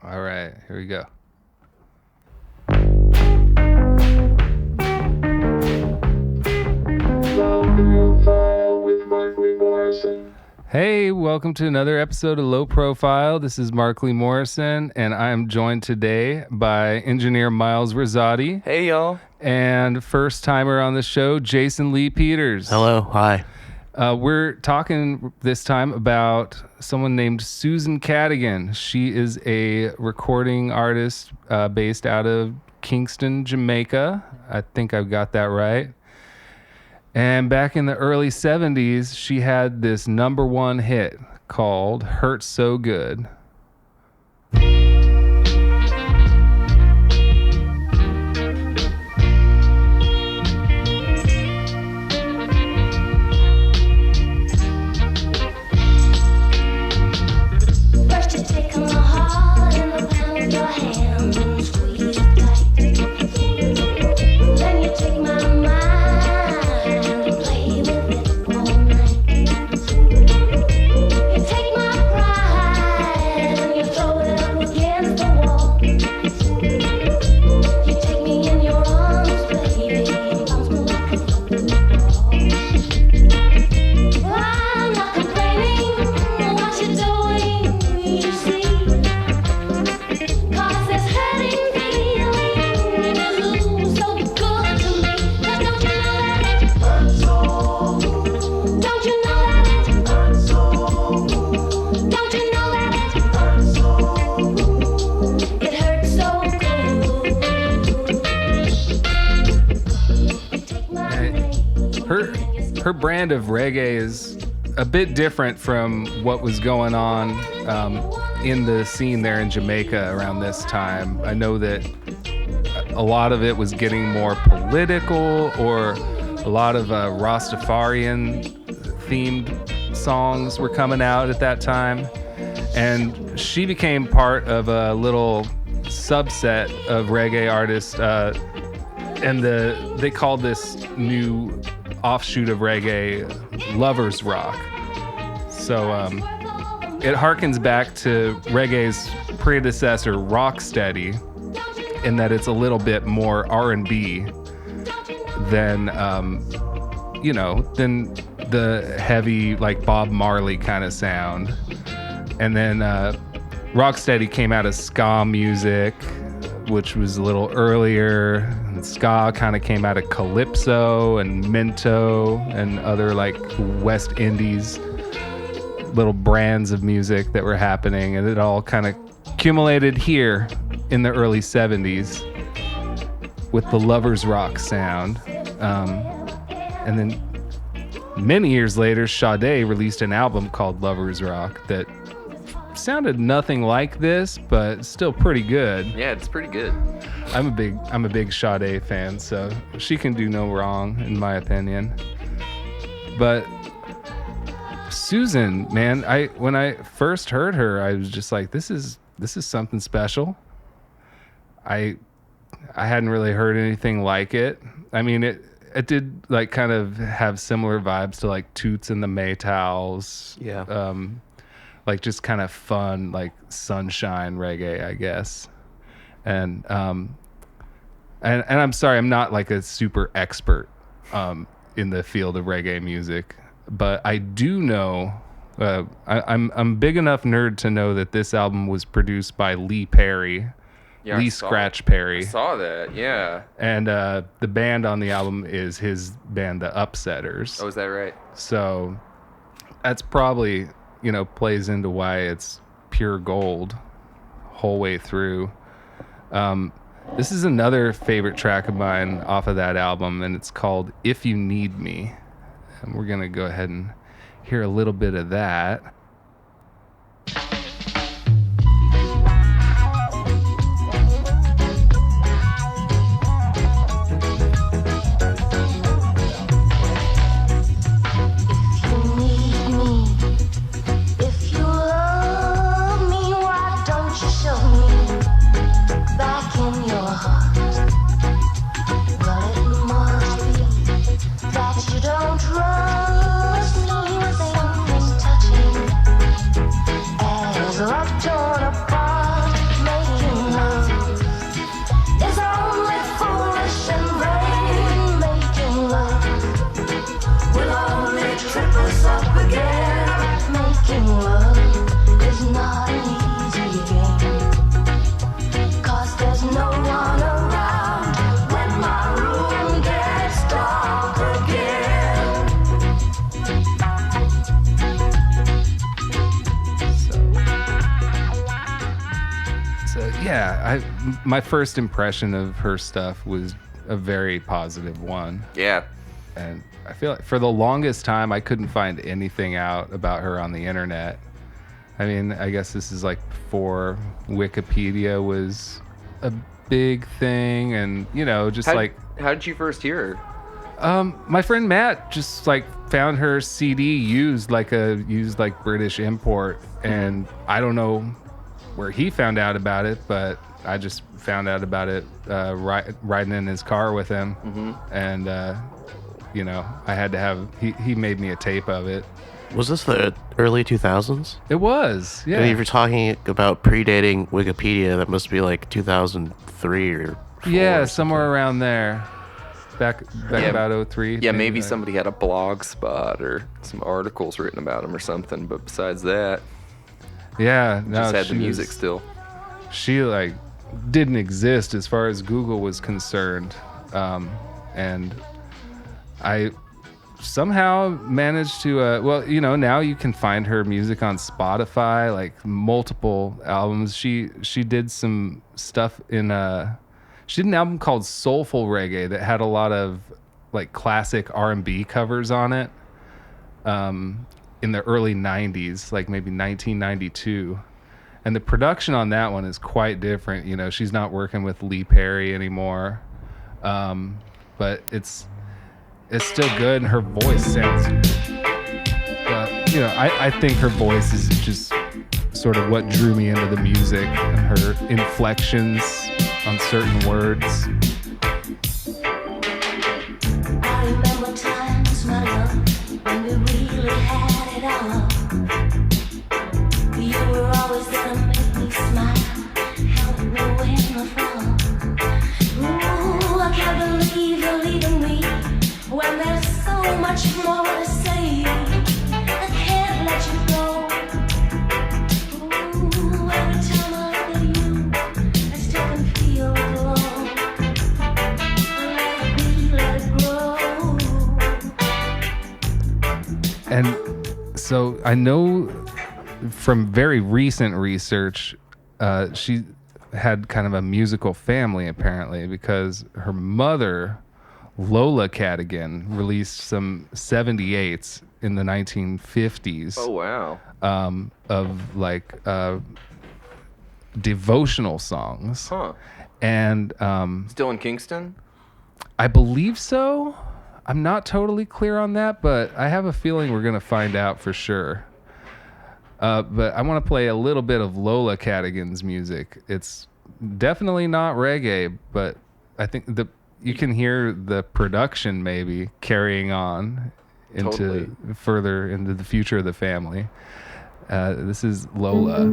All right, here we go. Hey, welcome to another episode of Low Profile. This is Mark Lee Morrison, and I am joined today by engineer Miles Rosati. Hey, y'all. And first timer on the show, Jason Lee Peters. Hello, hi. We're talking this time about someone named Susan Cadogan. She is a recording artist based out of Kingston, Jamaica. I think I've got that right. And back in the early 70s, she had this number one hit called Hurt So Good. Her brand of reggae is a bit different from what was going on in the scene there in Jamaica around this time. I know that a lot of it was getting more political, or a lot of Rastafarian themed songs were coming out at that time. And she became part of a little subset of reggae artists, and they called this new offshoot of reggae lovers rock. So it harkens back to reggae's predecessor rocksteady, in that it's a little bit more R&B than than the heavy like Bob Marley kind of sound. And then rocksteady came out of ska music, which was a little earlier. And ska kind of came out of calypso and mento and other like West Indies little brands of music that were happening, and it all kind of accumulated here in the early 70s with the lovers rock sound. And then many years later, Sade released an album called Lovers Rock that sounded nothing like this, but still pretty good. Yeah, it's pretty good. I'm a big Sade fan, so she can do no wrong in my opinion. But Susan, man, when I first heard her, I was just like, this is something special. I hadn't really heard anything like it. I mean, it did like kind of have similar vibes to like Toots and the Maytals. Yeah. Like just kind of fun, like sunshine reggae, I guess. And I'm sorry, I'm not like a super expert in the field of reggae music, but I do know, I'm big enough nerd to know that this album was produced by Lee Perry. Yeah, Lee Scratch Perry. I saw that, yeah. And the band on the album is his band, The Upsetters. Oh, is that right? So that's probably, plays into why it's pure gold whole way through. This is another favorite track of mine off of that album, and it's called If You Need Me. And we're going to go ahead and hear a little bit of that. That you don't trust me with something touching. So yeah, my first impression of her stuff was a very positive one. Yeah. And I feel like for the longest time, I couldn't find anything out about her on the internet. I mean, I guess this is like before Wikipedia was a big thing, and just How did you first hear her? my friend Matt just like found her CD used like British import, and I don't know where he found out about it, but I just found out about it riding in his car with him, and I had to have he made me a tape of it. Was this the early 2000s? It was, yeah. If you're talking about predating Wikipedia, that must be like 2003 or 4 yeah, or somewhere around there. Back about 03. Yeah, maybe somebody had a blog spot or some articles written about him or something. But besides that, yeah, no, just had the music still. She like didn't exist as far as Google was concerned, and I somehow managed to now you can find her music on Spotify, like multiple albums. She did some stuff in she did an album called Soulful Reggae that had a lot of like classic R&B covers on it in the early 90s, like maybe 1992. And the production on that one is quite different. She's not working with Lee Perry anymore, but it's still good, and her voice sounds I think her voice is just sort of what drew me into the music, and her inflections on certain words. I remember times, my love, when we really had it all. You were always there to make me smile, help me when I fall. Ooh, I can't believe you're leaving me when there's so much more to say. I can't let you go. Ooh, every time I look at you, I still can feel it alone. Let it be, let it grow. And so I know from very recent research, she had kind of a musical family apparently, because her mother, Lola Cadogan, released some 78s in the 1950s. Oh wow! Of like devotional songs. Huh? And Still in Kingston? I believe so. I'm not totally clear on that, but I have a feeling we're gonna find out for sure. But I want to play a little bit of Lola Cadogan's music. It's definitely not reggae, but I think you can hear the production maybe carrying on into further into the future of the family. This is Lola.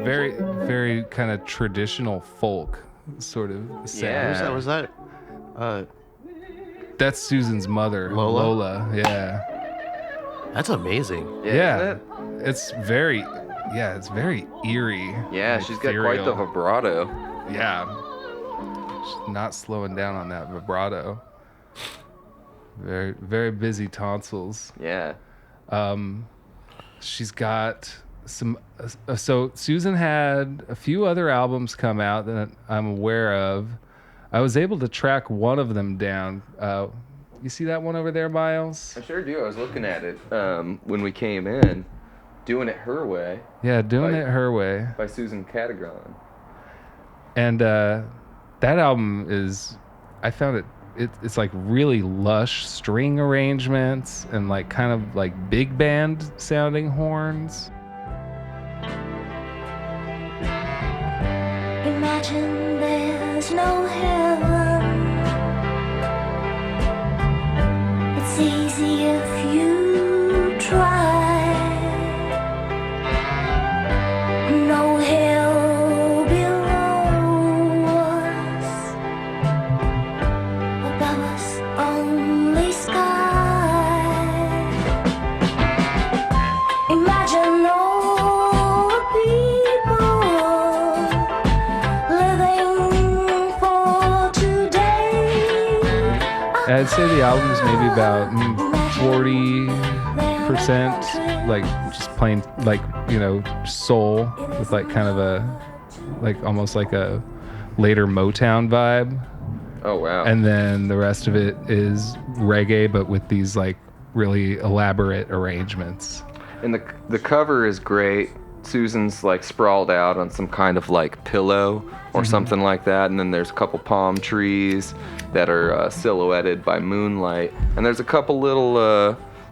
Very, very kind of traditional folk sort of sound. Yeah. Was that? That's Susan's mother, Lola. Yeah. That's amazing. Yeah. It's very eerie. Yeah, and she's got quite the vibrato. Yeah. She's not slowing down on that vibrato. Very, very busy tonsils. Yeah. She's got some. So Susan had a few other albums come out that I'm aware of. I was able to track one of them down. You see that one over there, Miles? I sure do. I was looking at it when we came in. Doing It Her Way. Yeah, Doing It Her Way. By Susan Cadogan. And that album is, I found it's like really lush string arrangements and like kind of like big band sounding horns. Imagine there's no heaven. It's easy if you try. No hell below us, above us only sky. Imagine all the people living for today. I'd say the album's maybe about 40% like just plain like, you know, soul with like kind of a like almost like a later Motown vibe. Oh wow. And then the rest of it is reggae but with these like really elaborate arrangements. And the cover is great. Susan's like sprawled out on some kind of like pillow or something like that, and then there's a couple palm trees that are silhouetted by moonlight, and there's a couple little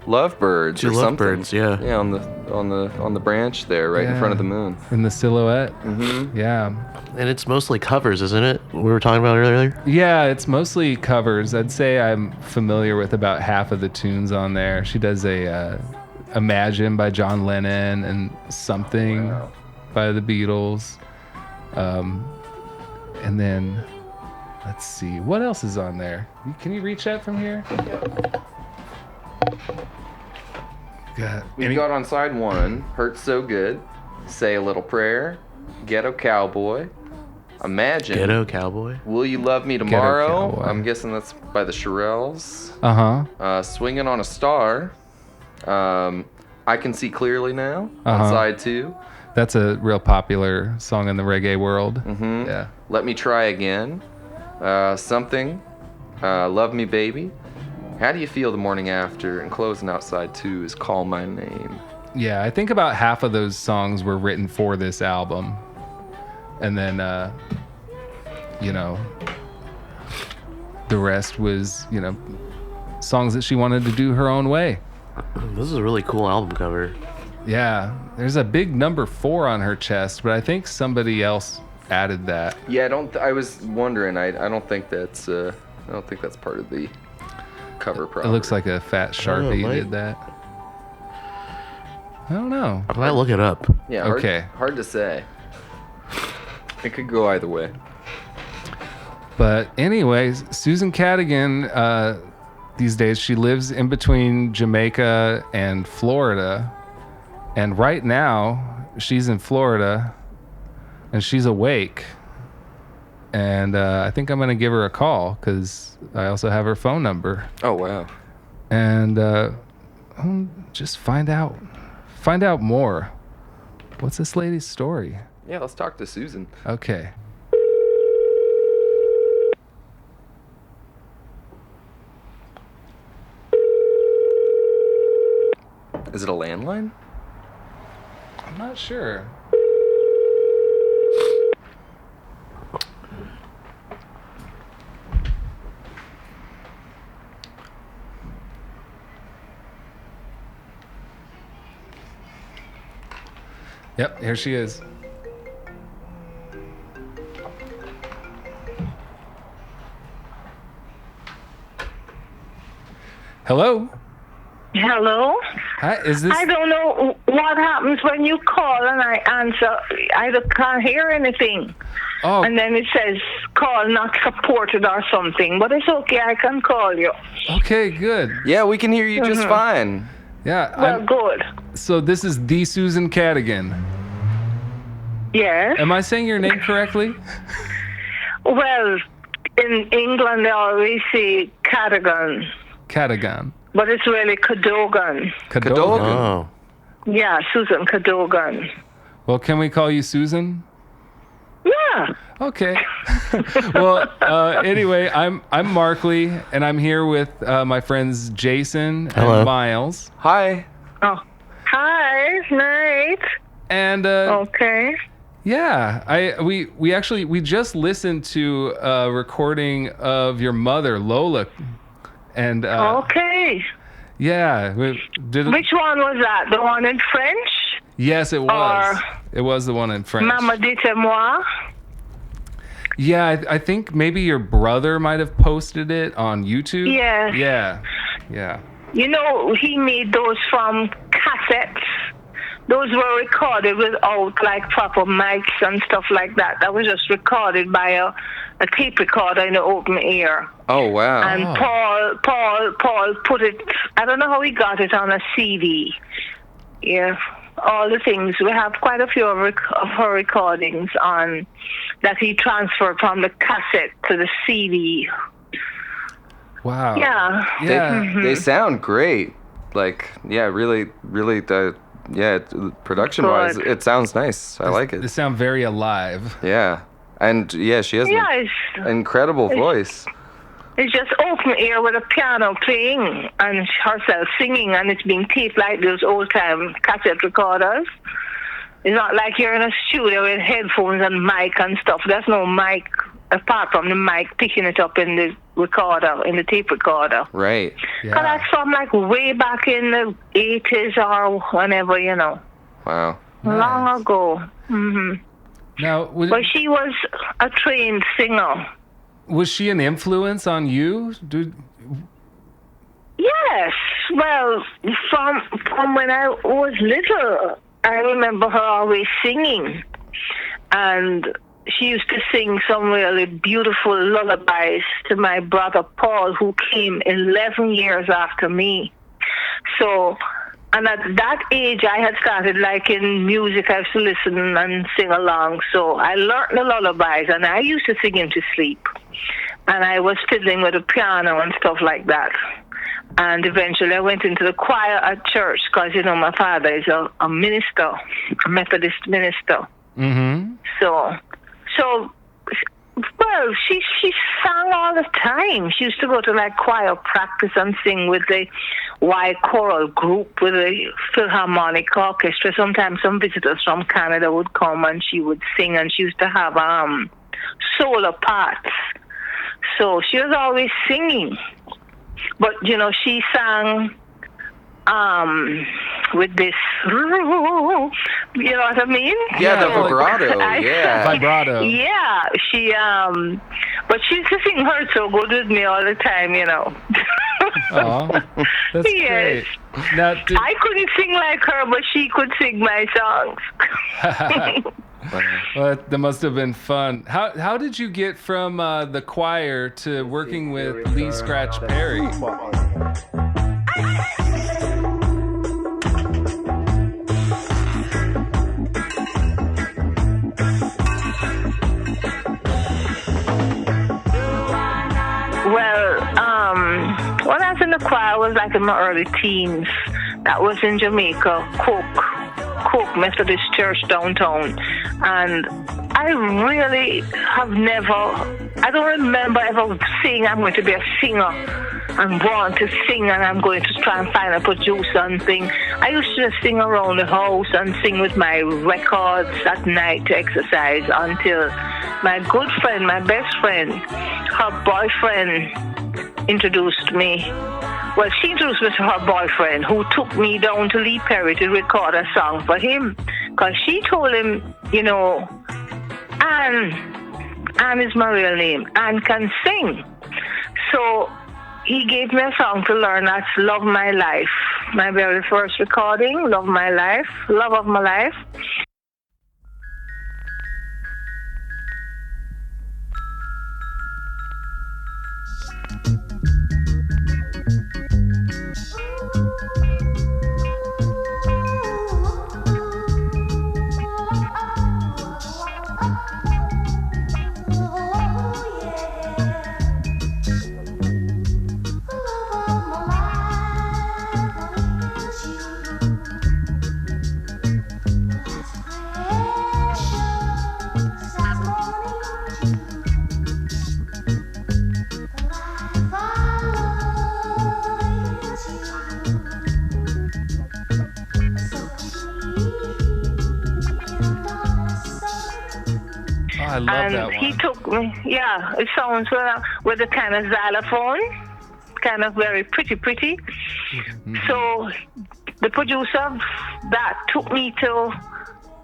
lovebirds Two or something. lovebirds, yeah. Yeah, on the branch there, right in front of the moon. In the silhouette. Mm-hmm. Yeah. And it's mostly covers, isn't it? We were talking about earlier. Yeah, it's mostly covers. I'd say I'm familiar with about half of the tunes on there. She does a Imagine by John Lennon and Something by the Beatles. And then, let's see, what else is on there? Can you reach that from here? We've got on side 1, Hurt So Good, Say a Little Prayer, Ghetto Cowboy, Imagine, Ghetto Cowboy. Will You Love Me Tomorrow? Cowboy. I'm guessing that's by the Shirelles. Uh-huh. Swinging on a Star, I Can See Clearly Now on Uh-huh. side 2. That's a real popular song in the reggae world. Mm-hmm. Yeah. Let Me Try Again, Something, Love Me Baby, How Do You Feel the Morning After, and closing out side 2 is Call My Name. Yeah, I think about half of those songs were written for this album. And then, you know, the rest was, you know, songs that she wanted to do her own way. This is a really cool album cover. Yeah, there's a big number 4 on her chest, but I think somebody else added that. Yeah, I was wondering. I don't think that's part of the cover. It Probably. looks like a fat Sharpie might- did that. I don't know. I might look it up. Yeah. Okay. Hard to say. It could go either way. But anyways, Susan Cadogan, these days she lives in between Jamaica and Florida. And right now she's in Florida and she's awake. And I think I'm going to give her a call because I also have her phone number. Oh wow. And just find out more. What's this lady's story? Yeah, let's talk to Susan. Okay. Is it a landline? I'm not sure. Yep, here she is. Hello? Hello? Hi, is this... I don't know what happens when you call and I answer. I can't hear anything. Oh, And then it says call not supported or something. But it's okay, I can call you. okay, good. Yeah, we can hear you just fine. Yeah, Well, good. so this is the Susan Cadogan. Yes. Am I saying your name correctly? Well, in England they always say Cadogan. Cadogan. But it's really Cadogan. Cadogan. Oh. Yeah, Susan Cadogan. Well, can we call you Susan? Yeah. Okay. Well, anyway, I'm Markley, and I'm here with my friends Jason Hello. and Miles. Hi. Oh. Hi, Nate. And Okay. yeah, we just listened to a recording of your mother, Lola, and Okay. yeah, we did. Which one was that? The one in French? Yes, it was. Or- It was the one in French. Maman, dites-moi. Yeah, I think maybe your brother might have posted it on YouTube. Yes. Yeah. You know, he made those from cassettes. Those were recorded without like proper mics and stuff like that. That was just recorded by a tape recorder in the open air. Oh wow. And Paul put it. I don't know how he got it on a CD. Yeah, all the things. We have quite a few of her recordings on that he transferred from the cassette to the CD. Wow. Yeah. They sound great. Like, yeah, really, really. Production-wise, Good. it sounds nice. I like They it. sound very alive. Yeah, and yeah, she has Yeah, an incredible voice. it's just open air with a piano playing and herself singing, and it's being taped like those old-time cassette recorders. It's not like you're in a studio with headphones and mic and stuff. There's no mic apart from the mic picking it up in the recorder, in the tape recorder. Right. Yeah. But that's from like way back in the 80s or whenever, you know. Wow. Long ago. Now, But she was a trained singer. was she an influence on you? Yes. Well, from when I was little, I remember her always singing. And she used to sing some really beautiful lullabies to my brother Paul, who came 11 years after me. So, and at that age, I had started liking music. I used to listen and sing along. So I learned the lullabies, and I used to sing him to sleep. And I was fiddling with the piano and stuff like that. And eventually I went into the choir at church because, you know, my father is a minister, a Methodist minister. Mm-hmm. So, well, she sang all the time. She used to go to like choir practice and sing with the Y choral group, with the Philharmonic Orchestra. Sometimes some visitors from Canada would come and she would sing, and she used to have solo parts. So she was always singing. But, you know, she sang with this, you know what I mean? Yeah, the So, vibrato. Yeah. Vibrato. Yeah, she but she used to sing her so good with me all the time, you know. Aw, that's Yes. great. Now, I couldn't sing like her, but she could sing my songs. well, that must have been fun. How did you get from the choir to working with Lee Scratch Perry? Well, when I was in the choir, I was like in my early teens. That was in Jamaica, Cook Methodist Church downtown. And I really have I don't remember ever saying I'm going to be a singer. I'm born to sing and I'm going to try and find a producer and sing. I used to just sing around the house and sing with my records at night to exercise until my good friend, my best friend, her boyfriend introduced me. Well, she introduced me to her boyfriend, who took me down to Lee Perry to record a song for him. Because she told him, you know, Anne is my real name. Anne can sing. So he gave me a song to learn. That's Love My Life. My very first recording, Love My Life, Love of My Life. I love that one. He took me, yeah, it sounds with a kind of xylophone, kind of very pretty. So the producer that took me to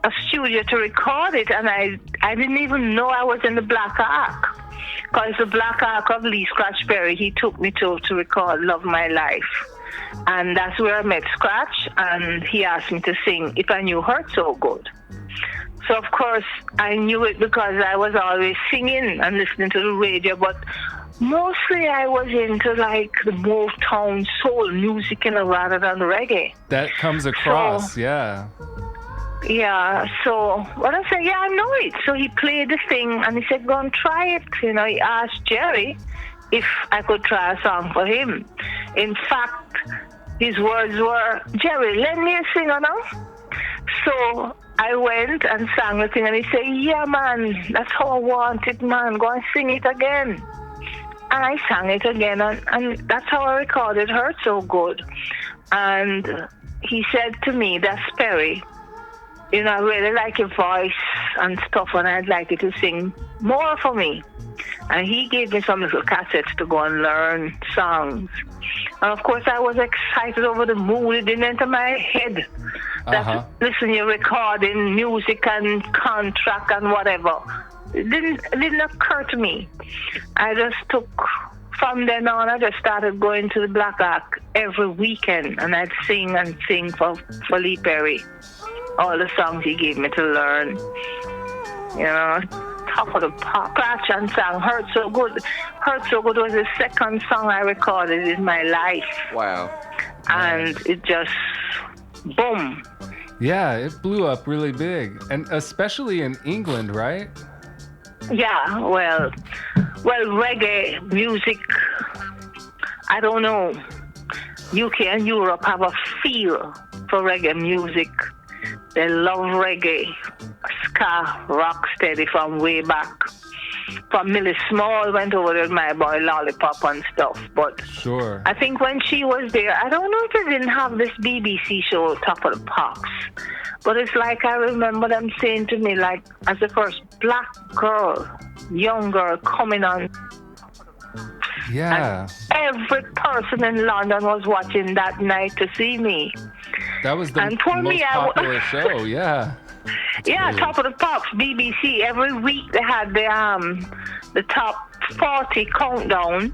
a studio to record it, and I didn't even know I was in the Black Ark. Because the Black Ark of Lee Scratch Perry, he took me to record Love My Life. And that's where I met Scratch, and he asked me to sing If I Knew Hurt So Good. So, of course, I knew it because I was always singing and listening to the radio, but mostly I was into like the Motown soul music, rather than reggae. That comes across, So- yeah. Yeah, so what I said, yeah, I know it. So he played the thing and he said, go and try it. He asked Jerry if I could try a song for him. In fact, his words were, Jerry, lend me a singer now. So I went and sang the thing and he said, yeah, man, that's how I want it, man. Go and sing it again. And I sang it again, and that's how I recorded Hurt So Good. And he said to me, that's Perry. I really like your voice and stuff, and I'd like you to sing more for me. And he gave me some little cassettes to go and learn songs. And of course, I was excited over the moon. It didn't enter my head that, listen, you're recording music and contract and whatever. It didn't occur to me. I just took, from then on, I just started going to the Black Ark every weekend, and I'd sing and sing for Lee Perry. All the songs he gave me to learn. Top of the Pop. Scratch and sang Hurt So Good. Hurt So Good was the second song I recorded in my life. Wow. And it just, boom. Yeah, it blew up really big. And especially in England, right? Yeah, well, reggae music, I don't know. UK and Europe have a feel for reggae music. They love reggae, ska, rock steady from way back. From Millie Small went over there with my boy Lollipop and stuff. But Sure. I think when she was there, I don't know if they didn't have this BBC show, Top of the Pops. But it's like I remember them saying to me, like, as the first black girl, young girl coming on. Yeah. And every person in London was watching that night to see me. That was the And for most me, popular show, yeah. Yeah, Top of the Pops, BBC. Every week they had the top 40 countdown,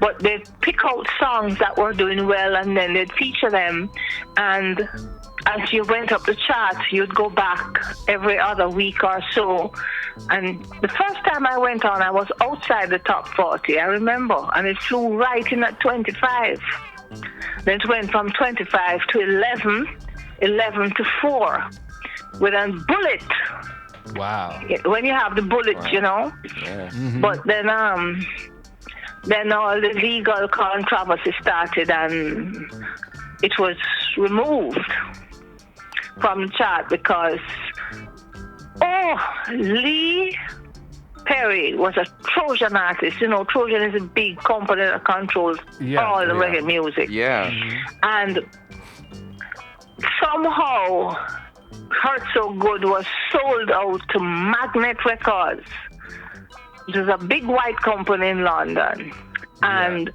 but they'd pick out songs that were doing well and then they'd feature them. And as you went up the charts, you'd go back every other week or so. And the first time I went on, I was outside the top 40, I remember, and it flew right in at 25. Then it went from 25 to 11, 11 to 4, with a bullet. Wow. When you have the bullet, Wow. Yeah. Mhm. But then all the legal controversy started, and it was removed from the chart because, Lee Perry was a Trojan artist. Trojan is a big company that controls all the reggae music. Yeah. And somehow, Hurt So Good was sold out to Magnet Records. It was a big white company in London. And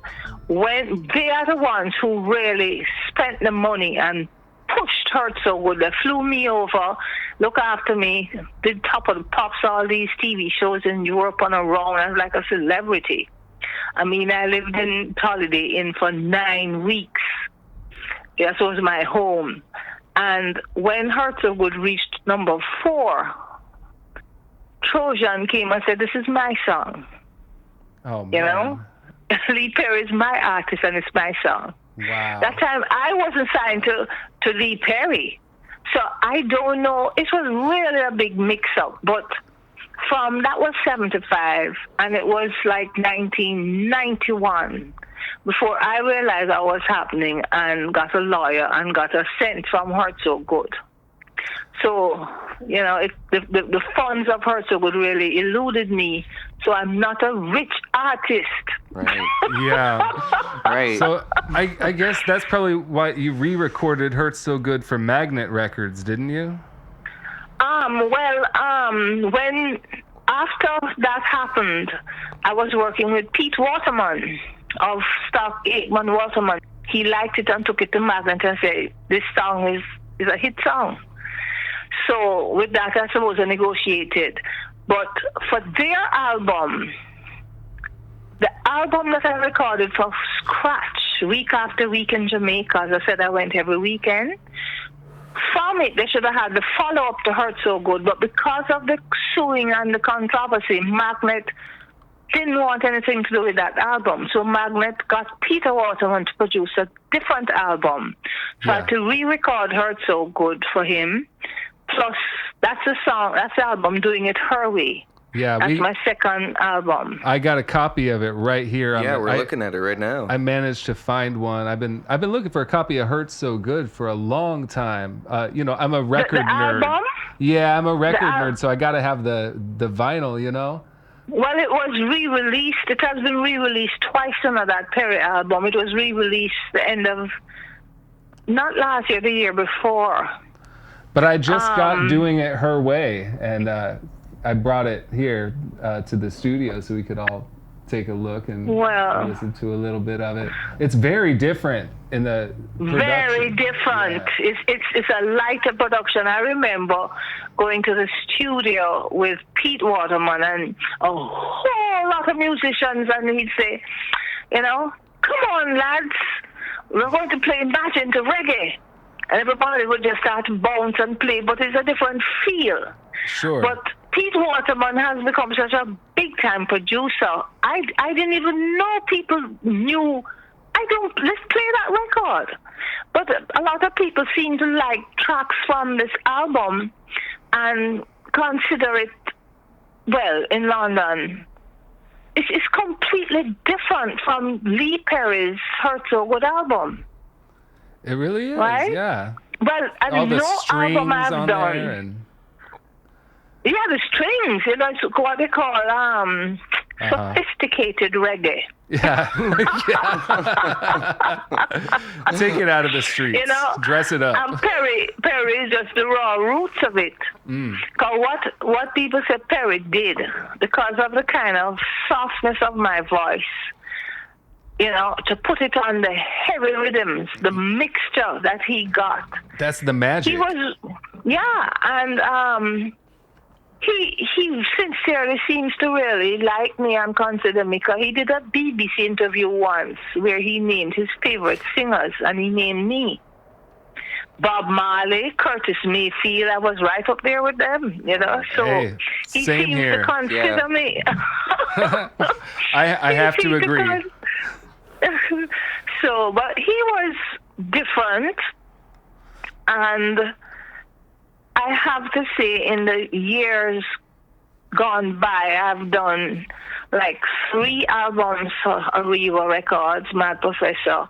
when they are the ones who really spent the money and pushed Hurt So Good, they flew me over, look after me, did Top of the Pops, all these TV shows in Europe and around. I was like a celebrity. I mean, I lived in Holiday Inn for 9 weeks. That was my home. And when Hurt So Good reached number 4, Trojan came and said, this is my song. Oh, man. Lee Perry is my artist and it's my song. Wow. That time I wasn't signed to Lee Perry. So I don't know. It was really a big mix-up. But that was 75, and it was like 1991 before I realized what was happening and got a lawyer and got a cent from Hurt So Good. So, the funds of Hurt So Good really eluded me. So I'm not a rich artist. Right. Yeah. Right. So I guess that's probably why you re-recorded Hurt So Good for Magnet Records, didn't you? When after that happened, I was working with Pete Waterman of Stock Aikman Waterman. He liked it and took it to Magnet and said, this song is a hit song. So with that, I suppose I negotiated. But for their album, the album that I recorded from scratch, week after week in Jamaica, as I said, I went every weekend. From it, they should have had the follow-up to Hurt So Good, but because of the suing and the controversy, Magnet didn't want anything to do with that album. So Magnet got Peter Waterman to produce a different album. So I had to re-record Hurt So Good for him. Plus, that's the song, that's the album, Doing It Her Way. Yeah, that's my second album. I got a copy of it right here. We're looking at it right now. I managed to find one. I've been looking for a copy of Hurt So Good for a long time. I'm a record nerd. Album? Yeah, I'm a record nerd, so I got to have the vinyl. Well, it was re-released. It has been re-released twice under that Perry album. It was re-released the end of, not last year, the year before. But I just got Doing It Her Way, and I brought it here to the studio so we could all take a look and listen to a little bit of it. It's very different in the production. Very different. Yeah. It's a lighter production. I remember going to the studio with Pete Waterman and a whole lot of musicians, and he'd say, come on, lads, we're going to play Imagine to reggae. And everybody would just start to bounce and play, but it's a different feel. Sure. But Pete Waterman has become such a big-time producer. I didn't even know people knew. Let's play that record. But a lot of people seem to like tracks from this album and consider it, well, in London, it's completely different from Lee Perry's Hurt So Good album. It really is, right? Yeah. Well, all the no strings album I've on done. there and... Yeah, the strings, it's what they call sophisticated reggae. Yeah. Take it out of the streets. Dress it up. And Perry is just the raw roots of it. Because what people say Perry did, because of the kind of softness of my voice, to put it on the heavy rhythms, the mixture that he got. That's the magic. He was, and he sincerely seems to really like me and consider me, because he did a BBC interview once where he named his favorite singers, and he named me. Bob Marley, Curtis Mayfield, I was right up there with them, so hey, he same seems here. to consider me. I have to agree. But he was different, and I have to say, in the years gone by, I've done like 3 albums for Arriva Records, Mad Professor.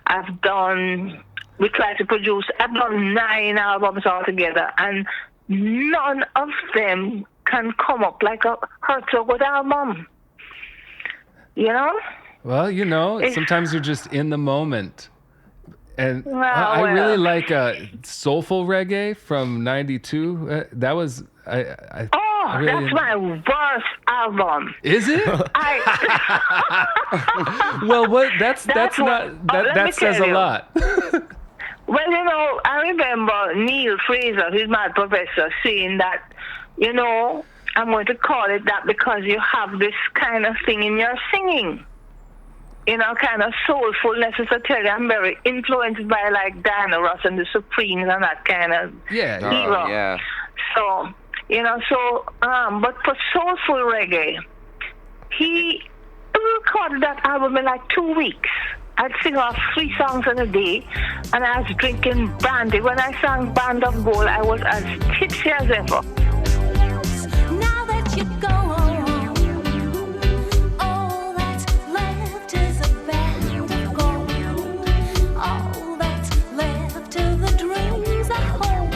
I've done 9 albums altogether, and none of them can come up like a Hurt So Good album. Well, sometimes you're just in the moment. And I really like Soulful Reggae from '92. That was I really that's my worst album. Is it? Well, what? That says a lot. Well, I remember Neil Fraser, who's my professor, saying that, I'm going to call it that because you have this kind of thing in your singing. Kind of soulfulness. As I tell you, I'm very influenced by like Diana Ross and the Supremes and that kind of era. Yeah. So, but for soulful reggae, he recorded that album in like 2 weeks. I'd sing off 3 songs in a day, and I was drinking brandy. When I sang Band of Gold, I was as tipsy as ever. Now that you're gone, all that's left is a band of gold. All that's left to the dreams I hold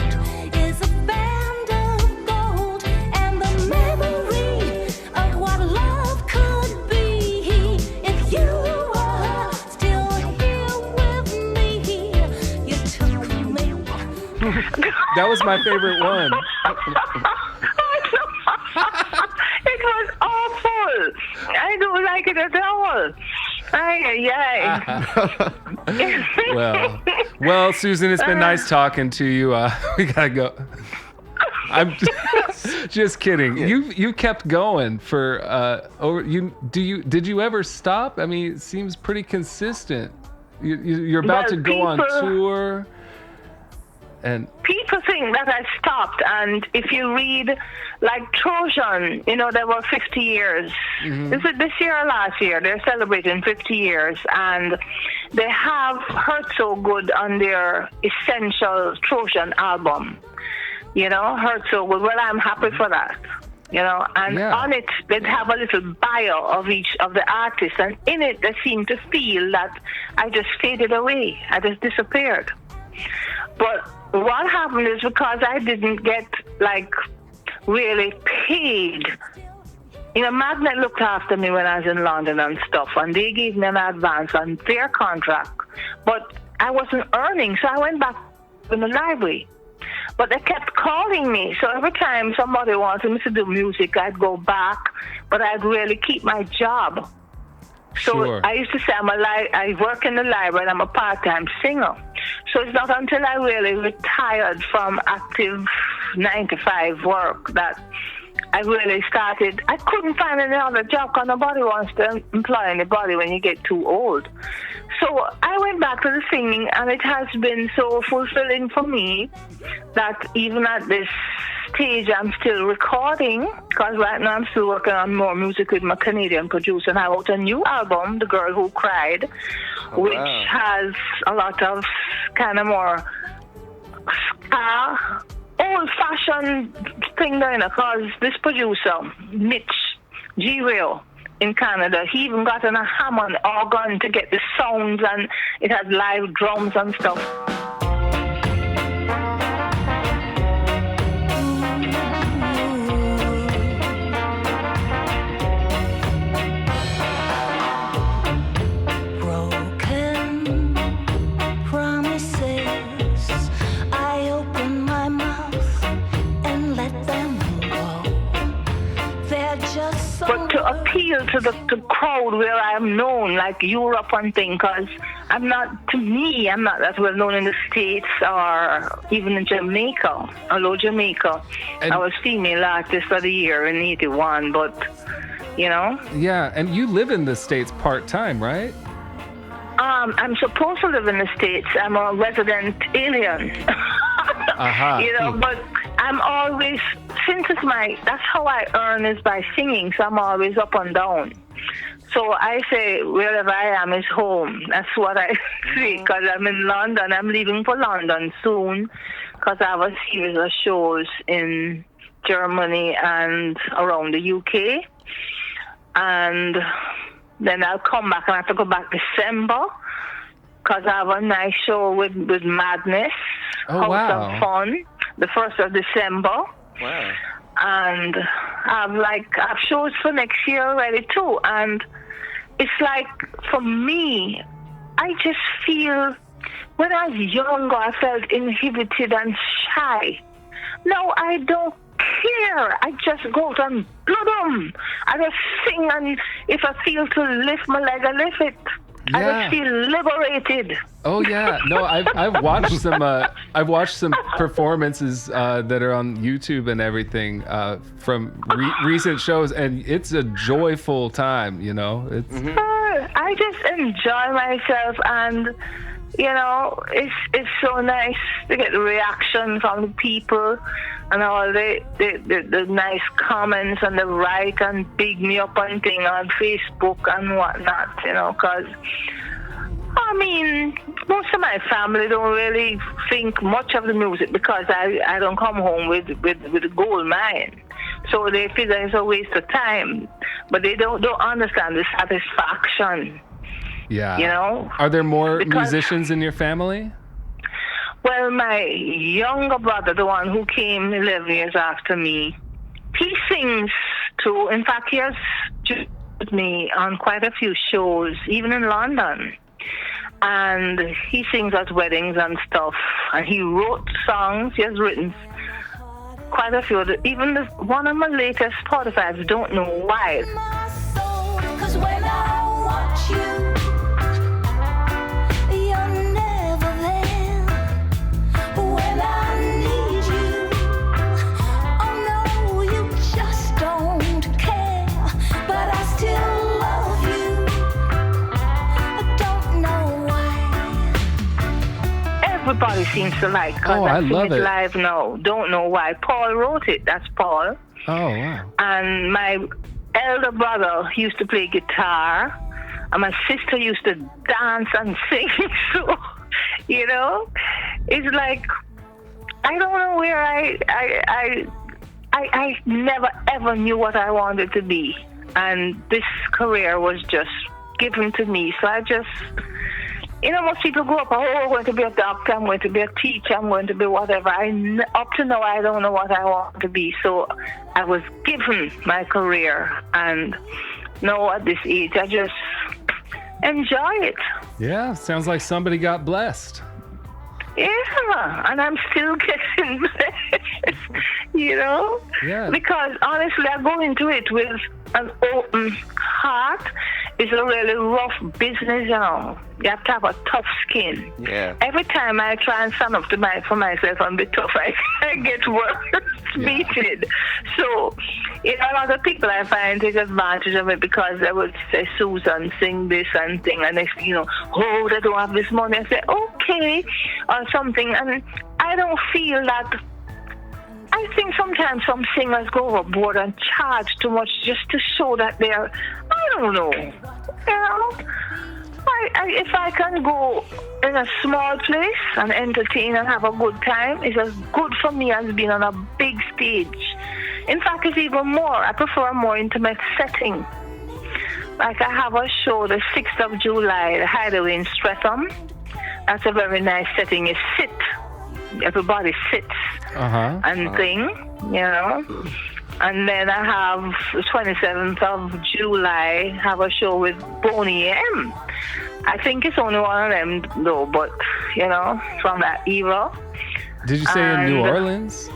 is a band of gold, and the memory of what love could be if you were still here with me. You took me. That was my favorite one. It was awful. I don't like it at all. Well, Susan, it's been nice talking to you. We gotta go. I'm just kidding. You kept going for did you ever stop? I mean, it seems pretty consistent. You're about to go on tour, and people think that I stopped. And if you read, like Trojan, they were 50 years. Is it this year or last year? They're celebrating 50 years, and they have Hurt So Good on their essential Trojan album. Hurt So Good. Well, I'm happy for that. And on it, they'd have a little bio of each of the artists, and in it, they seem to feel that I just faded away. I just disappeared. But what happened is because I didn't get, really paid. Magnet looked after me when I was in London and stuff, and they gave me an advance on their contract. But I wasn't earning, so I went back in the library. But they kept calling me, so every time somebody wanted me to do music, I'd go back, but I'd really keep my job. So Sure. I used to say I work in the library and I'm a part-time singer. So it's not until I really retired from active 9-to-5 work that I really started. I couldn't find any other job because nobody wants to employ anybody when you get too old. So I went back to the singing, and it has been so fulfilling for me that even at this stage I'm still recording, because right now I'm still working on more music with my Canadian producer, and I wrote a new album, The Girl Who Cried, which has a lot of kind of more old-fashioned thing there, because this producer, Mitch G-Real, in Canada, he even got in a Hammond organ to get the sounds, and it had live drums and stuff. Broken promises, I open my mouth and let them go. They're just so. But to appeal to the crowd where I'm known, like Europe and things, because I'm not that well known in the States or even in Jamaica. Although Jamaica, I was female artist of the year in 81, but, Yeah, and you live in the States part-time, right? I'm supposed to live in the States. I'm a resident alien. But I'm always, that's how I earn is by singing, so I'm always up and down. So I say wherever I am is home. That's what I say, because I'm in London. I'm leaving for London soon, because I have a series of shows in Germany and around the UK. And then I'll come back, and I have to go back December, because I have a nice show with Madness, House of Fun, the 1st of December. Wow. And I've shows for next year already too. And it's like, for me, I just feel, when I was younger, I felt inhibited and shy. Now I don't care. I just go out and boom. I just sing, and if I feel to lift my leg, I lift it. Yeah. I just feel liberated. Oh yeah, no, I've watched some performances that are on YouTube and everything from recent shows, and it's a joyful time. It's I just enjoy myself, and it's so nice to get the reaction from the people and all the nice comments and the write and big me up and thing on Facebook and whatnot, because most of my family don't really think much of the music, because I don't come home with a gold mine. So they feel that it's a waste of time, but they don't understand the satisfaction. Yeah. Are there more musicians in your family? Well, my younger brother, the one who came 11 years after me, he sings too. In fact, he has joined me on quite a few shows, even in London. And he sings at weddings and stuff. And he wrote songs. He has written quite a few. Even one of my latest Spotify's, Don't Know Why. My soul, 'cause when I watch you, you're never there. When I need you, everybody seems to like. 'Cause Oh, I sing love it. live now. Don't know why. Paul wrote it. That's Paul. Oh, wow. And my elder brother used to play guitar, and my sister used to dance and sing. So, you know, it's like I don't know where I never ever knew what I wanted to be, and this career was just given to me. So I just, you know, most people go up, oh, I'm going to be a doctor, I'm going to be a teacher, I'm going to be whatever. Up to now, I don't know what I want to be. So I was given my career, and now at this age, I just enjoy it. Yeah, sounds like somebody got blessed. Yeah, and I'm still getting blessed, you know? Yeah. Because honestly, I go into it with an open heart. It's a really rough business, you know. You have to have a tough skin. Yeah. Every time I try and stand up for myself and be tough, I get worse, beaten. So, you know, a lot of people I find take advantage of it because they would say, Susan, sing this and thing, and they say, you know, oh, they don't have this money. I say, okay, or something. And I don't feel that. I think sometimes some singers go overboard and charge too much just to show that they're, I don't know, you know. If I can go in a small place and entertain and have a good time, it's as good for me as being on a big stage. In fact, it's even more. I prefer a more intimate setting. Like I have a show the 6th of July, the Hideaway in Streatham. That's a very nice setting. You sit. Everybody sits and thing, you know. And then I have the 27th of July, have a show with Boney M. I think it's only one of them though, but you know, from that era. Did you say in New Orleans?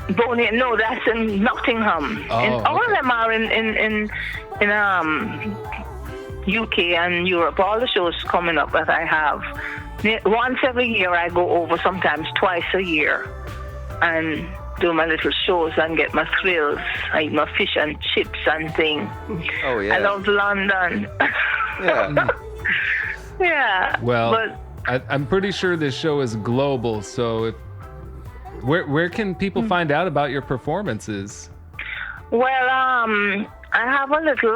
Boney, no, that's in Nottingham. Oh, All of them are in UK and Europe. All the shows coming up that I have. Once every year I go over, sometimes twice a year, and do my little shows and get my thrills. I eat my fish and chips and thing. Oh, yeah. I love London. Yeah. Yeah. Well, but I'm pretty sure this show is global, so where can people find out about your performances? well, I have a little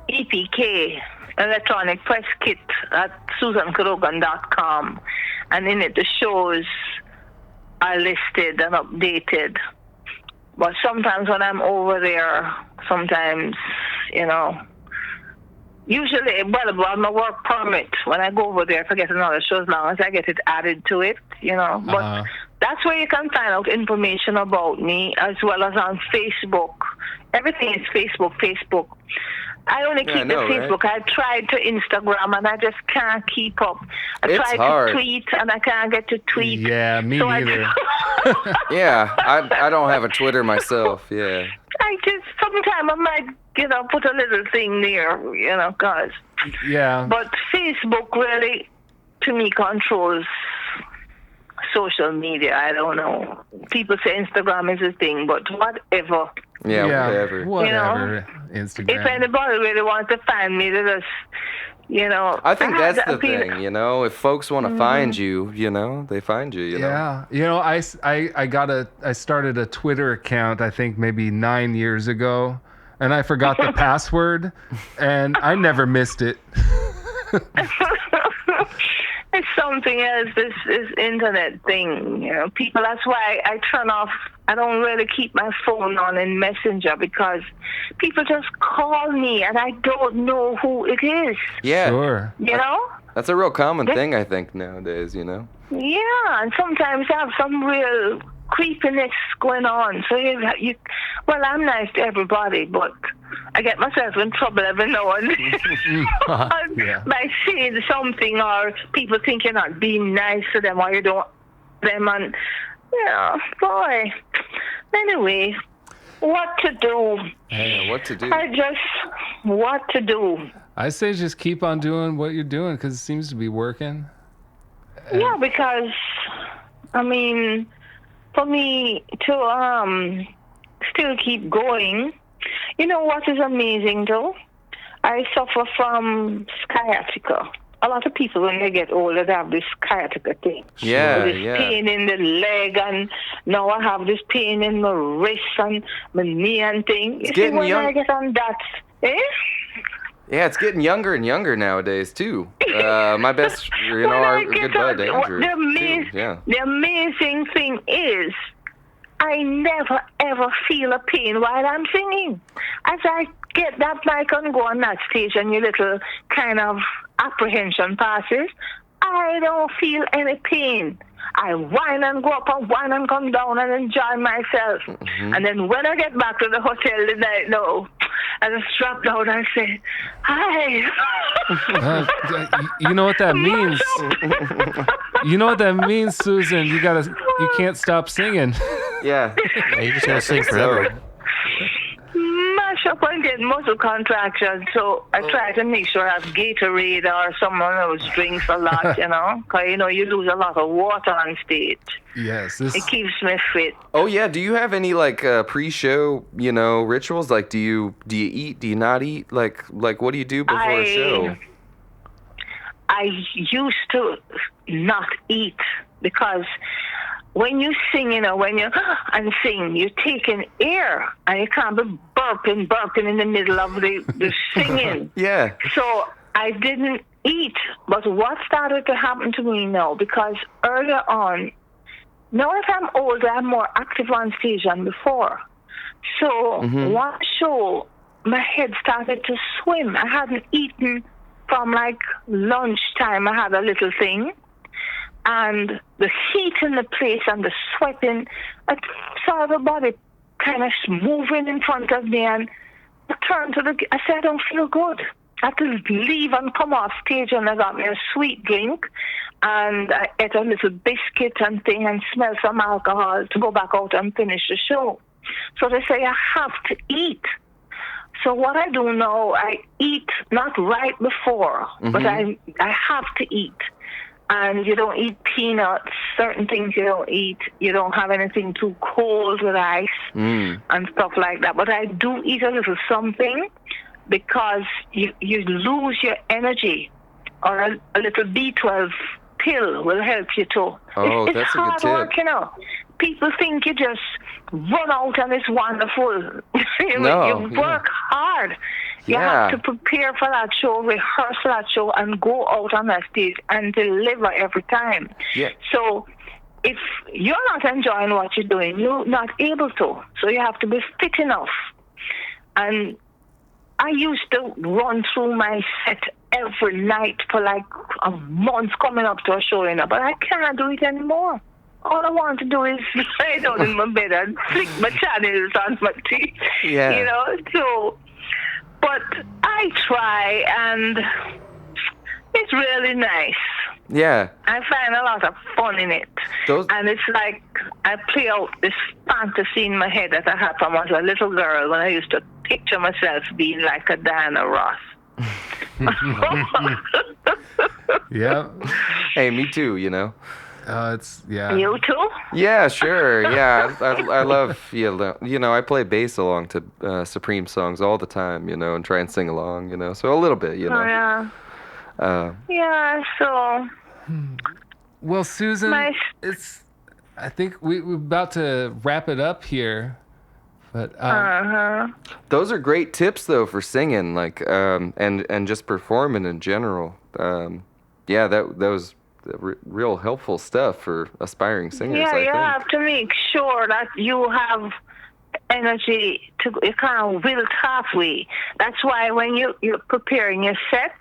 EPK, electronic press kit, at susancadogan.com, and in it the shows are listed and updated. But sometimes when I'm over there, sometimes, you know, usually, well, on my work permit, when I go over there, if I get another show, as long as I get it added to it, you know. But that's where you can find out information about me, as well as on Facebook. Everything is Facebook. I only keep the Facebook. Right? I tried to Instagram and I just can't keep up. I tried to tweet and I can't get to tweet. Yeah, me neither. Yeah, I don't have a Twitter myself. Yeah. I just sometimes I might, you know, put a little thing there, you know, cause. Yeah. But Facebook really, to me, controls social media. I don't know. People say Instagram is a thing, but whatever. Yeah, whatever. Whatever. You know, Instagram. if anybody really wants to find me, they just, you know. I think that's the thing, you know. If folks want to find you, you know, they find you, you know. Yeah. You know, I started a Twitter account, I think maybe 9 years ago, and I forgot the password, and I never missed it. It's something else, this internet thing, you know. People, that's why I turn off, I don't really keep my phone on in Messenger, because people just call me and I don't know who it is. Yeah. Sure. You know? That's a real common thing, I think, nowadays, you know. Yeah, and sometimes I have some real creepiness going on. So well, I'm nice to everybody, but I get myself in trouble every now and then by saying something, or people think you're not being nice to them, or you don't them, and yeah, boy. Anyway, what to do? Yeah, what to do? What to do? I say just keep on doing what you're doing, because it seems to be working. Yeah, because I mean, for me to still keep going, you know what is amazing though? I suffer from sciatica. a lot of people when they get older they have this sciatica thing. Yeah, This yeah. pain in the leg, and now I have this pain in my wrist and my knee and thing. You see, getting when young- I get on that, Yeah, it's getting younger and younger nowadays too. My best, When I our get good bud on- Andrew. the, Too. Yeah. the amazing thing is, I never ever feel a pain while I'm singing. As I get that mic and go on that stage and your little kind of apprehension passes, I don't feel any pain. I whine and go up and whine and come down and enjoy myself. Mm-hmm. And then when I get back to the hotel the night now, I just drop down and say, hi. You know what that means? You know what that means, Susan? You can't stop singing. Yeah. Yeah, you just gotta sing forever. Mash up and get muscle contractions, so I try to make sure I have Gatorade or someone else drinks a lot, because you lose a lot of water on stage. Yes, It keeps me fit. Oh yeah. Do you have any like pre-show, rituals? Like, do you eat? Do you not eat? Like what do you do before a show? I used to not eat because when you sing, when you and sing, you're taking air and you can't be burping in the middle of the singing. Yeah. So I didn't eat. But what started to happen to me now, because earlier on, now if I'm older, I'm more active on stage than before. So one show, my head started to swim. I hadn't eaten from like lunchtime. I had a little thing. And the heat in the place and the sweating, I saw the body kind of moving in front of me, and I turned to I said, I don't feel good. I had to leave and come off stage, and I got me a sweet drink, and I ate a little biscuit and thing and smelled some alcohol to go back out and finish the show. So they say I have to eat. So what I do now, I eat not right before, but I have to eat. And you don't eat peanuts, certain things you don't eat. You don't have anything too cold with ice and stuff like that. But I do eat a little something because you lose your energy. Or a little B12 pill will help you too. Oh, it's that's a good hard tip. work, People think you just run out and it's wonderful. No, you work hard. You Yeah. have to prepare for that show, rehearse for that show, and go out on that stage and deliver every time. Yeah. So if you're not enjoying what you're doing, you're not able to. So you have to be fit enough. And I used to run through my set every night for like a month coming up to a show, but I can't do it anymore. All I want to do is lay down in my bed and flick my channels on my teeth. Yeah. So, but I try, and it's really nice. Yeah. I find a lot of fun in it. And it's like I play out this fantasy in my head that I had from as a little girl when I used to picture myself being like a Diana Ross. Yeah. Hey, me too, It's yeah. You too? Yeah, sure. Yeah, I love, I play bass along to Supreme songs all the time, and try and sing along, so a little bit, Oh, yeah. Yeah, so. Well, Susan, Nice. I think we're about to wrap it up here, but Those are great tips though for singing, like and just performing in general. That was real helpful stuff for aspiring singers. Yeah, I you think. have to make sure that you have energy you can't wilt halfway. That's why when you're preparing your set,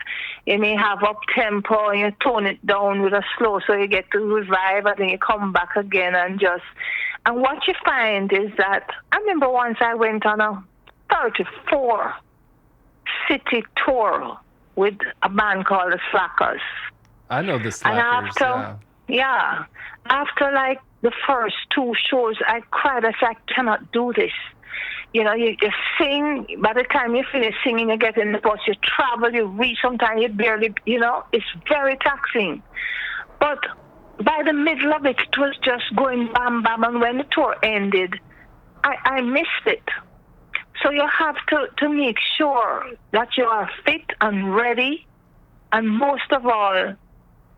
you may have up tempo and you tone it down with a slow so you get to revive and then you come back again and what you find is that I remember once I went on a 34 city tour with a band called the Slackers. I know the Slackers. And after like the first two shows, I cried. I said, I cannot do this. You sing. By the time you finish singing, you get in the bus, you travel, you read. Sometimes you barely, it's very taxing. But by the middle of it, it was just going bam, bam. And when the tour ended, I missed it. So you have to make sure that you are fit and ready And most of all,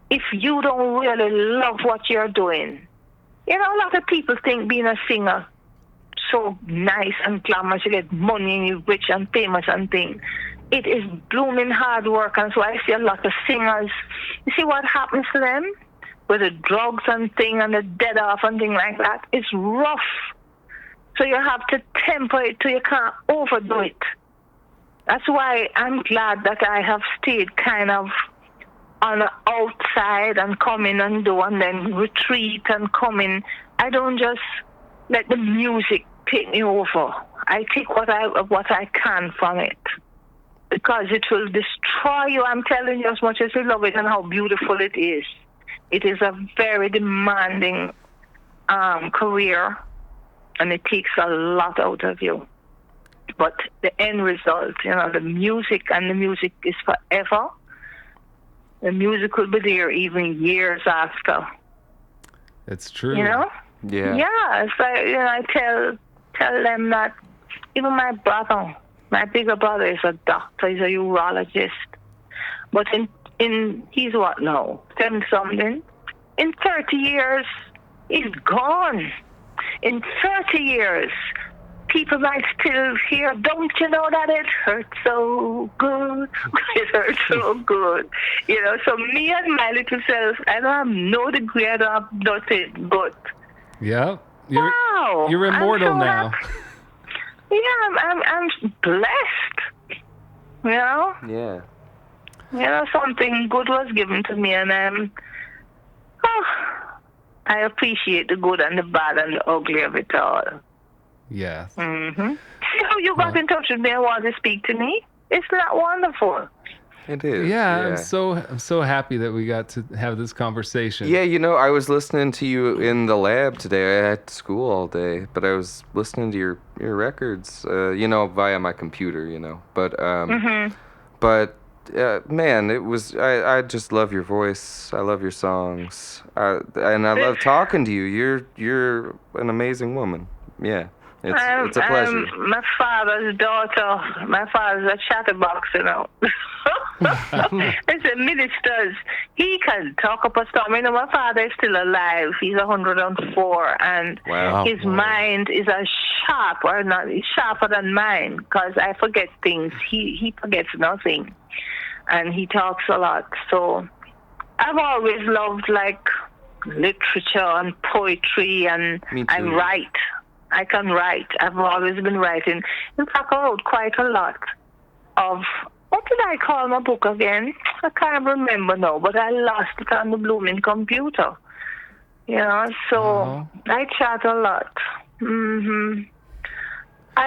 if you don't really love what you're doing, you know, a lot of people think being a singer so nice and glamorous, you get money and you're rich and famous and things. It is blooming hard work, and so I see a lot of singers. You see what happens to them with the drugs and thing and the dead off and thing like that? It's rough. So you have to temper it till you can't overdo it. That's why I'm glad that I have stayed kind of on the outside and come in and do and then retreat and come in. I don't just let the music take me over. I take what I can from it. Because it will destroy you. I'm telling you, as much as you love it and how beautiful it is. It is a very demanding career, and it takes a lot out of you. But the end result, you know, the music is forever. The music will be there even years after. It's true. You know? Yeah. Yeah. It's like, you know, I tell them that even my brother, my bigger brother is a doctor, he's a urologist. But in he's what now? 70-something. In 30 years, he's gone. In 30 years, people might still hear, don't you know that it hurts so good? It hurts so good. You know, so me and my little self, I don't have no degree, I don't have nothing, but Yeah. You're I'm immortal so now. happy. Yeah, I'm blessed. You know? Yeah. You know, something good was given to me, and I appreciate the good and the bad and the ugly of it all. Yes. Mm-hmm. See how you got in touch with me and wanted to speak to me? Isn't that wonderful? It is. Yeah, I'm so happy that we got to have this conversation. Yeah, you know, I was listening to you in the lab today. I had school all day, but I was listening to your records, you know, via my computer, you know. But man, it was I just love your voice. I love your songs. And I love talking to you. You're an amazing woman. Yeah. It's a pleasure. I'm my father's daughter. My father's a chatterbox, you know. It's a ministers. He can talk up a storm. You know, my father is still alive. He's 104, and Wow. his mind is as sharp, or not sharper than mine, because I forget things. He forgets nothing, and he talks a lot. So I've always loved like literature and poetry, and Me I too. write. I can write. I've always been writing. In fact, I wrote quite a lot of, what did I call my book again? I can't remember now, but I lost it on the blooming computer. You know, so I chat a lot. I'd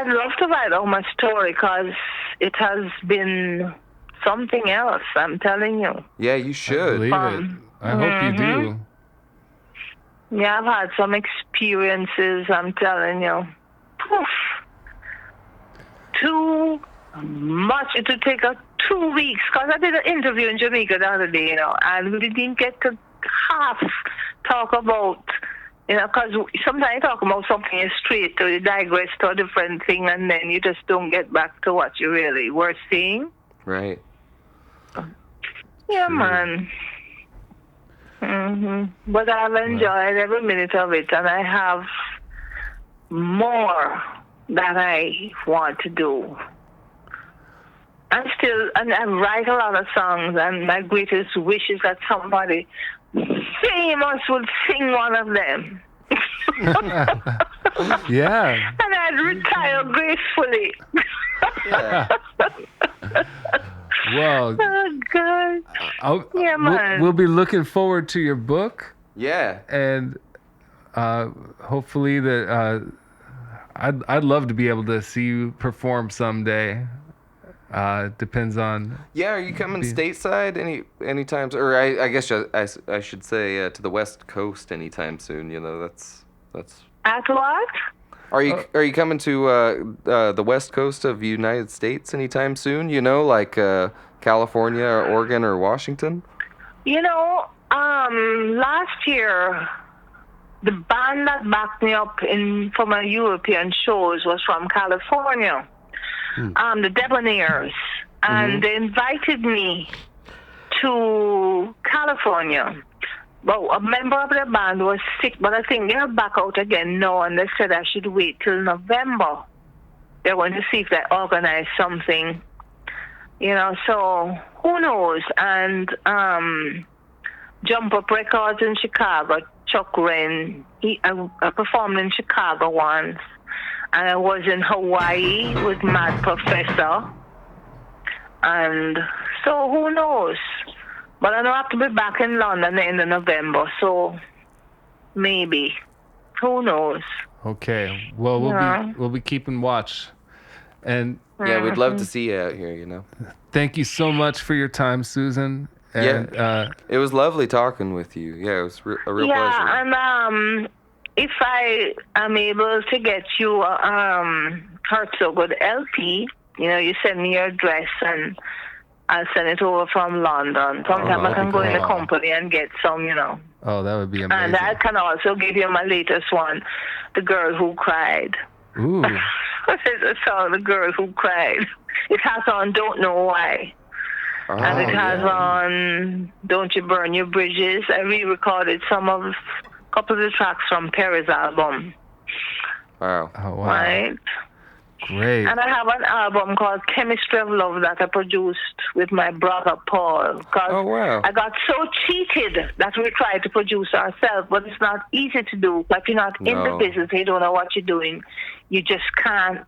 love to write out my story because it has been something else, I'm telling you. Yeah, you I should. believe it. I hope you do. Yeah, I've had some experiences, I'm telling you. Poof. Too much. It would take 2 weeks, because I did an interview in Jamaica the other day, you know, and we didn't get to half talk about, you know, because sometimes you talk about something is straight, or you digress to a different thing, and then you just don't get back to what you really were saying. Right. Yeah, man. But I've enjoyed every minute of it, and I have more that I want to do. And I write a lot of songs, and my greatest wish is that somebody famous would sing one of them. Yeah. And I'd retire gracefully. Yeah. Well, Oh, God. Yeah, man. we'll be looking forward to your book, Yeah. and hopefully that I'd love to be able to see you perform someday. Depends on. Yeah, are you coming stateside any times? Or I guess I should say to the West Coast anytime soon. You know, that's. At what? Are you coming to the West Coast of the United States anytime soon? You know, like California or Oregon or Washington? You know, last year, the band that backed me up for my European shows was from California, the Debonaires, and they invited me to California. But a member of the band was sick, but I think they're back out again now, and they said I should wait till November. They're going to see if they organize something, so who knows? And Jump Up Records in Chicago, Chuck Wren, I performed in Chicago once, and I was in Hawaii with Mad Professor, and so who knows? But I don't have to be back in London in November, so maybe. Who knows? Okay. Well, we'll be keeping watch. And Yeah, we'd love to see you out here, thank you so much for your time, Susan. And, It was lovely talking with you. Yeah, it was a real pleasure. Yeah, and if I am able to get you Heart So Good LP, you send me your address and I'll send it over from London. Sometime I can go in the company and get some, Oh, that would be amazing. And I can also give you my latest one, The Girl Who Cried. Ooh. It's a song, The Girl Who Cried. It has on Don't Know Why. Oh, And it has on Don't You Burn Your Bridges. I re-recorded a couple of the tracks from Perry's album. Wow. Oh, wow. Right? Great. And I have an album called Chemistry of Love that I produced with my brother Paul. Oh, wow. I got so cheated that we tried to produce ourselves, but it's not easy to do. If you're not in the business, you don't know what you're doing, you just can't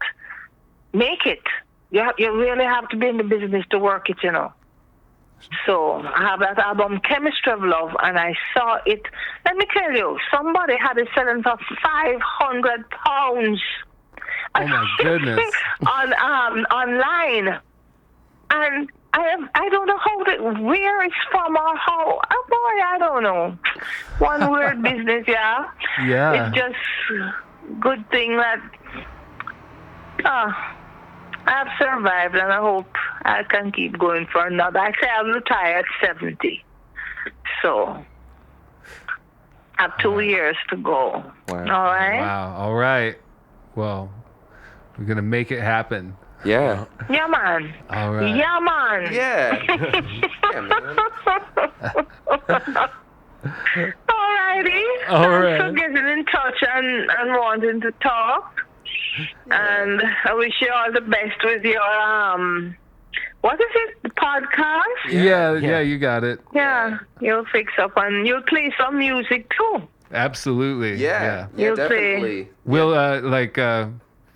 make it. You really have to be in the business to work it, So I have that album, Chemistry of Love, and I saw it. Let me tell you, somebody had it selling for £500. Oh my goodness! Online, and I don't know where it's from or how. Oh boy, I don't know. One word business, yeah. Yeah. It's just good thing that I've survived, and I hope I can keep going for another. I say I'll retire at 70, so I have 2 years to go. Wow. All right. Wow. All right. Well, we're gonna make it happen. Yeah. Yeah, man. All right. Yeah, man. Yeah. Yeah, man. Alrighty. All Thanks right. for getting in touch and wanting to talk. And I wish you all the best with your what is it? The podcast? Yeah, you got it. Yeah. You'll fix up and you'll play some music too. Absolutely. Yeah. You'll Definitely. We'll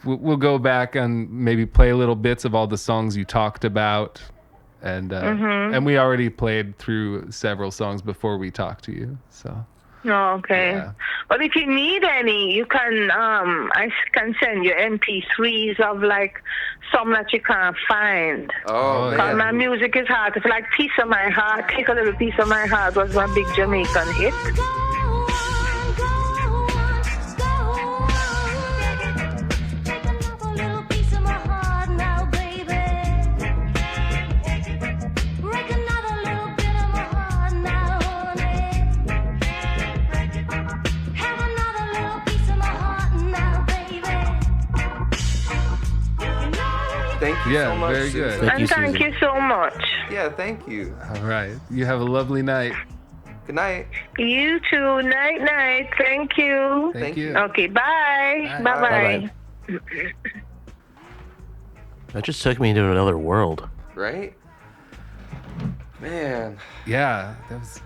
we'll go back and maybe play little bits of all the songs you talked about, and and we already played through several songs before we talked to you. So. Oh, okay. Yeah. But if you need any, you can I can send you MP3s of like some that you can't find. Oh, Because man. my music is hard. It's like Piece of My Heart. Take a Little Piece of My Heart was my big Jamaican hit. Thank you Yeah, so much. very good. Susan. Thank you, And thank Susan. you so much. Yeah, thank you. All right. You have a lovely night. Good night. You too. Night, night. Thank you. Thank Thank you. you. Okay, bye. Bye. Bye-bye. Bye-bye. That just took me into another world. Right? Man, Yeah, that was.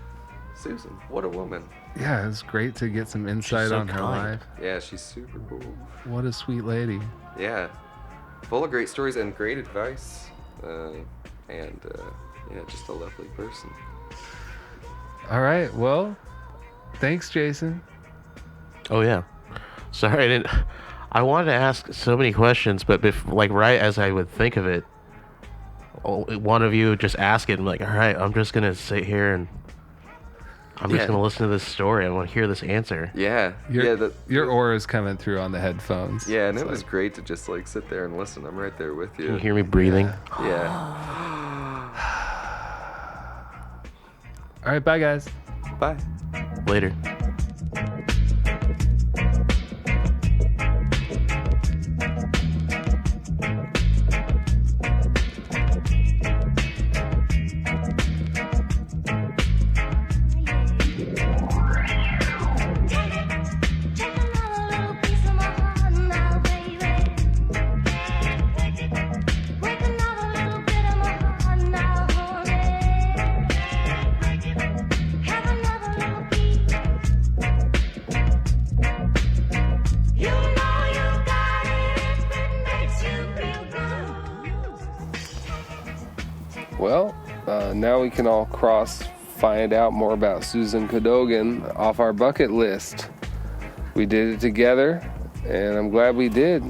Susan, what a woman. Yeah, it was great to get some insight so on her kind. life. Yeah, she's super cool. What a sweet lady. Yeah. Full of great stories and great advice. Yeah, just a lovely person. All right. Well, thanks, Jason. Oh yeah. Sorry, I didn't. I wanted to ask so many questions, but right as I would think of it, one of you just ask it. And I'm like, all right, I'm just gonna sit here and I'm just gonna listen to this story. I want to hear this answer. Yeah. Your aura is coming through on the headphones. Yeah, and It's it was like- great to just like sit there and listen. I'm right there with Can you you. hear me breathing? Yeah. All right. Bye, guys. Bye. Later. Well, now we can all find out more about Susan Cadogan off our bucket list. We did it together, and I'm glad we did.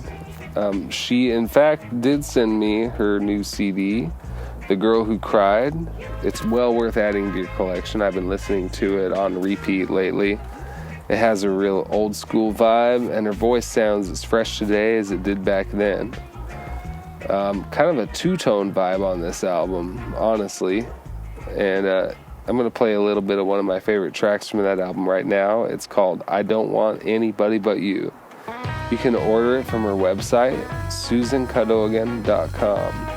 She, in fact, did send me her new CD, The Girl Who Cried. It's well worth adding to your collection. I've been listening to it on repeat lately. It has a real old school vibe, and her voice sounds as fresh today as it did back then. Kind of a two-tone vibe on this album, honestly. And I'm going to play a little bit of one of my favorite tracks from that album right now. It's called I Don't Want Anybody But You. You can order it from her website, susancadogan.com.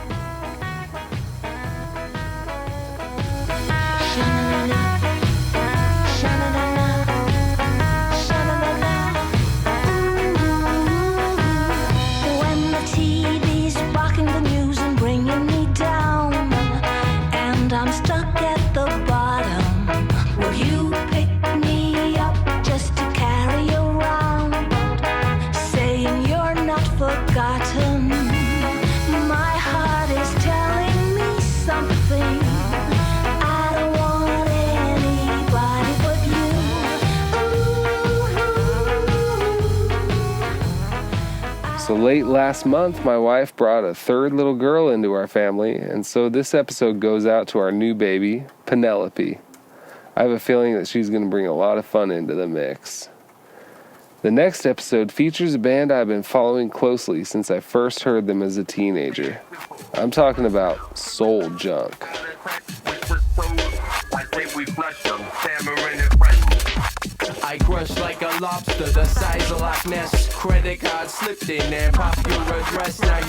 So late last month, my wife brought a third little girl into our family, and so this episode goes out to our new baby, Penelope. I have a feeling that she's going to bring a lot of fun into the mix. The next episode features a band I've been following closely since I first heard them as a teenager. I'm talking about Soul Junk. I crush like a lobster, the size of Loch Ness. Credit card slipped in and pop your address. Now you.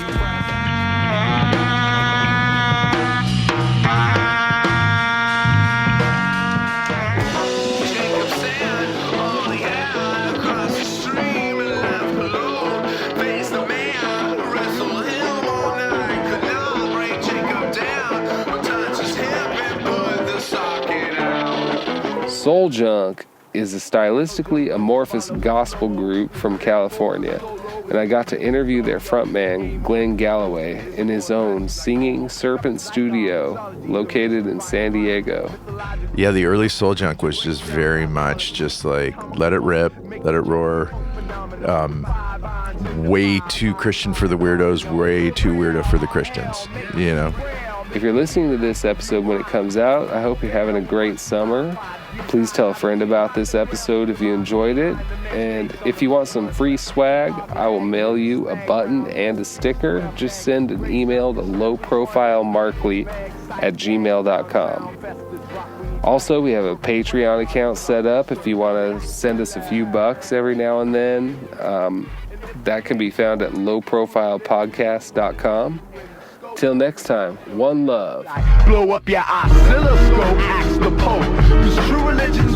Soul Junk is a stylistically amorphous gospel group from California, and I got to interview their frontman, Glenn Galloway, in his own Singing Serpent studio located in San Diego. Yeah, the early Soul Junk was just very much just like, let it rip, let it roar. Way too Christian for the weirdos, way too weirdo for the Christians, you know? If you're listening to this episode when it comes out, I hope you're having a great summer. Please tell a friend about this episode if you enjoyed it. And if you want some free swag, I will mail you a button and a sticker. Just send an email to lowprofilemarkley@gmail.com. Also, we have a Patreon account set up if you want to send us a few bucks every now and then. That can be found at lowprofilepodcast.com. Till next time, one love. Blow up your oscilloscope, ask the Pope. 'Cause true religion's